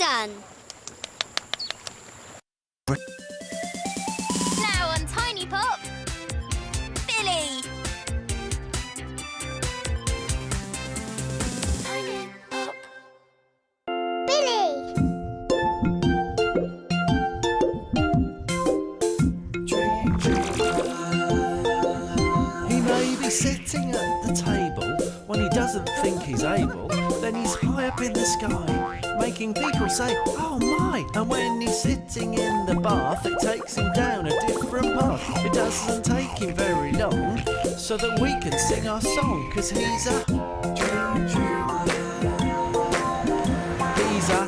done. Now on Tiny Pop, Billy. Tiny Pop. Billy. He may be sitting at the table when he doesn't think he's able. Then he's high up in the sky, making people say, oh my! And when he's sitting in the bath, it takes him down a different path. It doesn't take him very long, so that we can sing our song, 'cause he's a... He's a...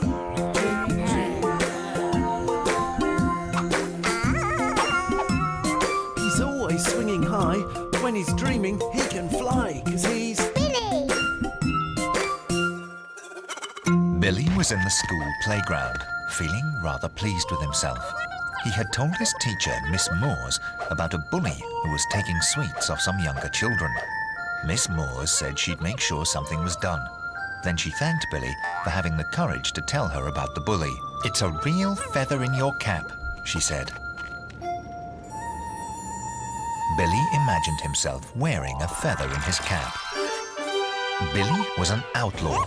He's always swinging high. When he's dreaming, he can fly, 'cause he's... Billy. Billy was in the school playground, feeling rather pleased with himself. He had told his teacher, Miss Moores, about a bully who was taking sweets off some younger children. Miss Moores said she'd make sure something was done. Then she thanked Billy for having the courage to tell her about the bully. "It's a real feather in your cap," she said. Billy imagined himself wearing a feather in his cap. Billy was an outlaw.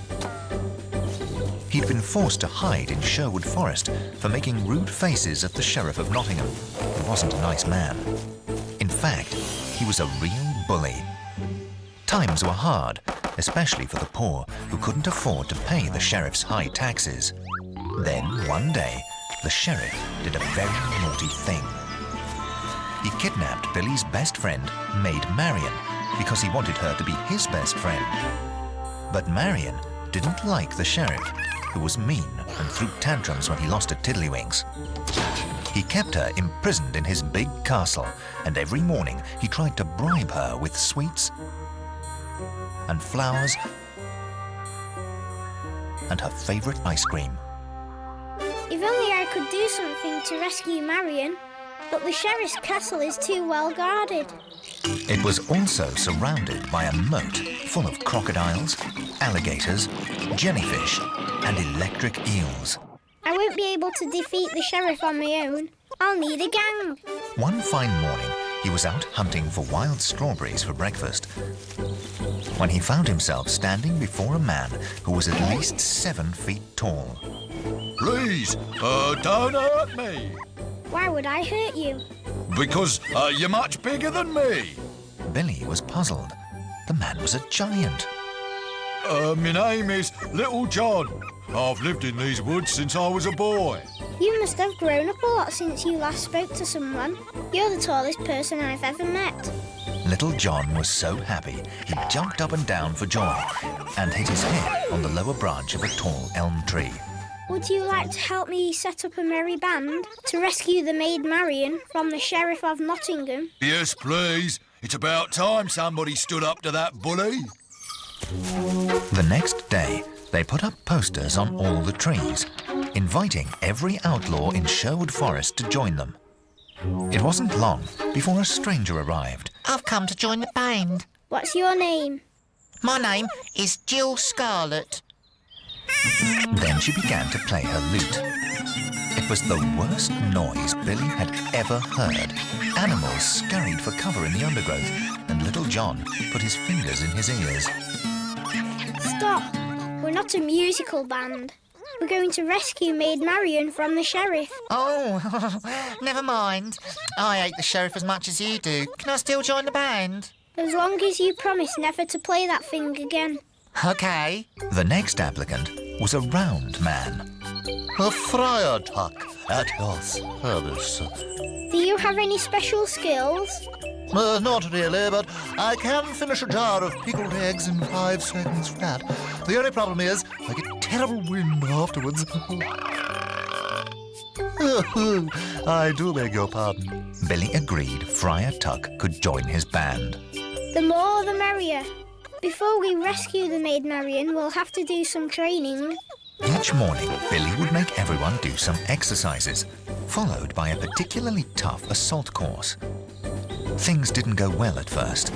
He'd been forced to hide in Sherwood Forest for making rude faces at the Sheriff of Nottingham, who wasn't a nice man. In fact, he was a real bully. Times were hard, especially for the poor who couldn't afford to pay the sheriff's high taxes. Then, one day, the sheriff did a very naughty thing. He kidnapped Billy's best friend, Maid Marian, because he wanted her to be his best friend. But Marian didn't like the sheriff, who was mean and threw tantrums when he lost at Tiddlywinks. He kept her imprisoned in his big castle, and every morning he tried to bribe her with sweets and flowers and her favorite ice cream. If only I could do something to rescue Marion, but the sheriff's castle is too well guarded. It was also surrounded by a moat full of crocodiles, alligators, jellyfish, and electric eels. I won't be able to defeat the sheriff on my own. I'll need a gang. One fine morning, he was out hunting for wild strawberries for breakfast when he found himself standing before a man who was at least 7 feet tall. Please, don't hurt me. Why would I hurt you? Because you're much bigger than me. Billy was puzzled. The man was a giant. My name is Little John. I've lived in these woods since I was a boy. You must have grown up a lot since you last spoke to someone. You're the tallest person I've ever met. Little John was so happy, he jumped up and down for joy and hit his head on the lower branch of a tall elm tree. Would you like to help me set up a merry band to rescue the Maid Marian from the Sheriff of Nottingham? Yes, please. It's about time somebody stood up to that bully. The next day, they put up posters on all the trees, inviting every outlaw in Sherwood Forest to join them. It wasn't long before a stranger arrived. I've come to join the band. What's your name? My name is Jill Scarlett. Then she began to play her lute. It was the worst noise Billy had ever heard. Animals scurried for cover in the undergrowth, and Little John put his fingers in his ears. Stop. We're not a musical band. We're going to rescue Maid Marian from the sheriff. Oh, never mind. I hate the sheriff as much as you do. Can I still join the band? As long as you promise never to play that thing again. OK. The next applicant was a round man. A friar tuck at your service. Do you have any special skills? Not really, but I can finish a jar of pickled eggs in 5 seconds flat. The only problem is I get terrible wind afterwards. I do beg your pardon. Billy agreed Friar Tuck could join his band. The more the merrier. Before we rescue the Maid Marian, we'll have to do some training. Each morning, Billy would make everyone do some exercises, followed by a particularly tough assault course. Things didn't go well at first.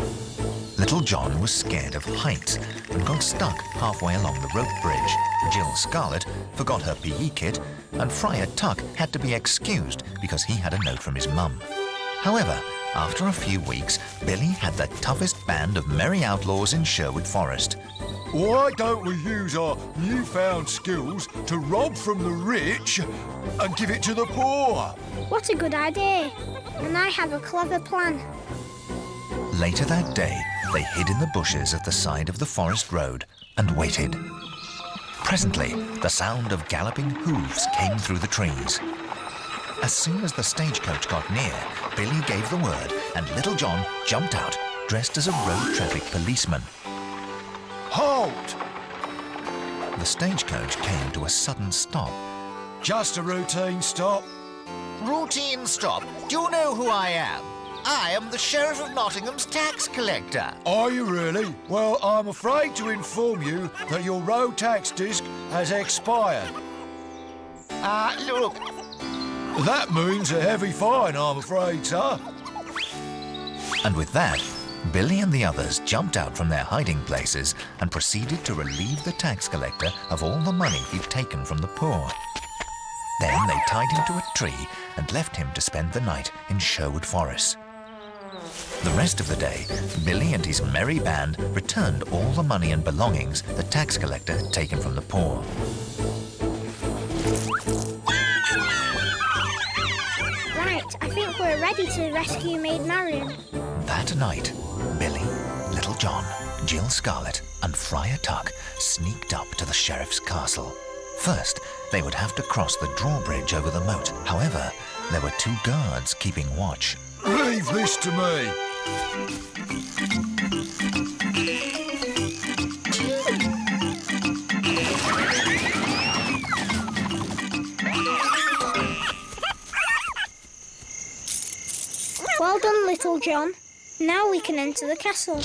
Little John was scared of heights and got stuck halfway along the rope bridge. Jill Scarlet forgot her PE kit, and Friar Tuck had to be excused because he had a note from his mum. However, after a few weeks, Billy had the toughest band of merry outlaws in Sherwood Forest. Why don't we use our newfound skills to rob from the rich and give it to the poor? What a good idea. And I have a clever plan. Later that day, they hid in the bushes at the side of the forest road and waited. Presently, the sound of galloping hooves came through the trees. As soon as the stagecoach got near, Billy gave the word and Little John jumped out, dressed as a road traffic policeman. Halt! The stagecoach came to a sudden stop. Just a routine stop. Routine stop. Do you know who I am? I am the Sheriff of Nottingham's tax collector. Are you really? Well, I'm afraid to inform you that your road tax disc has expired. Look. That means a heavy fine, I'm afraid, sir. And with that, Billy and the others jumped out from their hiding places and proceeded to relieve the tax collector of all the money he'd taken from the poor. Then they tied him to a tree and left him to spend the night in Sherwood Forest. The rest of the day, Billy and his merry band returned all the money and belongings the tax collector had taken from the poor. Right, I think we're ready to rescue Maid Marian. That night, Billy, Little John, Jill Scarlet and Friar Tuck sneaked up to the sheriff's castle. First, they would have to cross the drawbridge over the moat. However, there were 2 guards keeping watch. Leave this to me. Well done, Little John. Now we can enter the castle.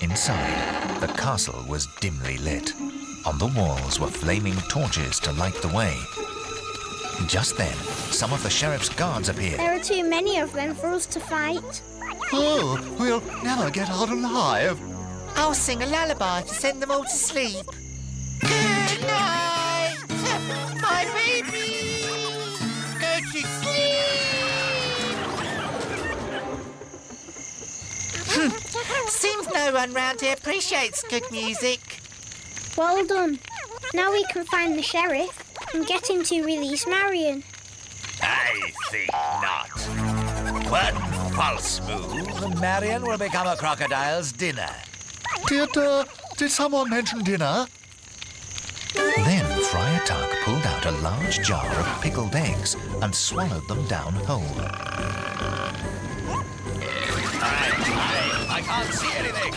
Inside, the castle was dimly lit. On the walls were flaming torches to light the way. Just then, some of the sheriff's guards appeared. There are too many of them for us to fight. Oh, we'll never get out alive. I'll sing a lullaby to send them all to sleep. Good night, my baby. Go to sleep. Seems no one round here appreciates good music. Well done. Now we can find the sheriff and get him to release Marian. I think not. One false move and Marian will become a crocodile's dinner. Did someone mention dinner? Then Friar Tuck pulled out a large jar of pickled eggs and swallowed them down whole. I can't see anything.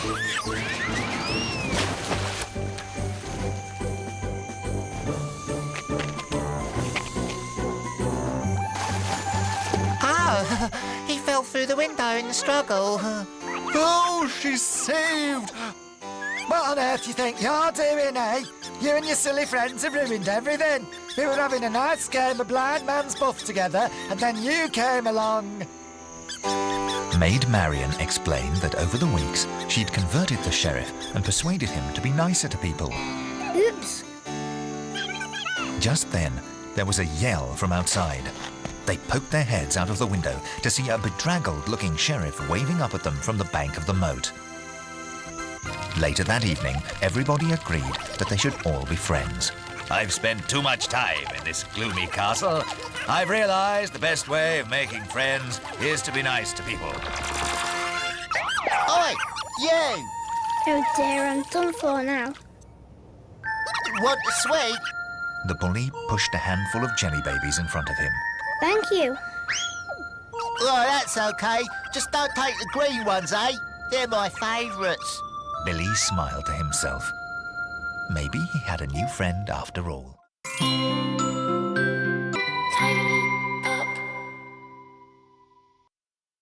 Oh, he fell through the window in the struggle. Oh, she's saved. What on earth do you think you're doing, eh? You and your silly friends have ruined everything. We were having a nice game of blind man's buff together, and then you came along. Maid Marian explained that over the weeks she'd converted the sheriff and persuaded him to be nicer to people. Oops. Just then, there was a yell from outside. They poked their heads out of the window to see a bedraggled-looking sheriff waving up at them from the bank of the moat. Later that evening, everybody agreed that they should all be friends. I've spent too much time in this gloomy castle. I've realized the best way of making friends is to be nice to people. Oi, you! Oh dear, I'm done for now. Want a sweet? The bully pushed a handful of jelly babies in front of him. Thank you. Oh, that's okay. Just don't take the green ones, eh? They're my favourites. Billy smiled to himself. Maybe he had a new friend after all.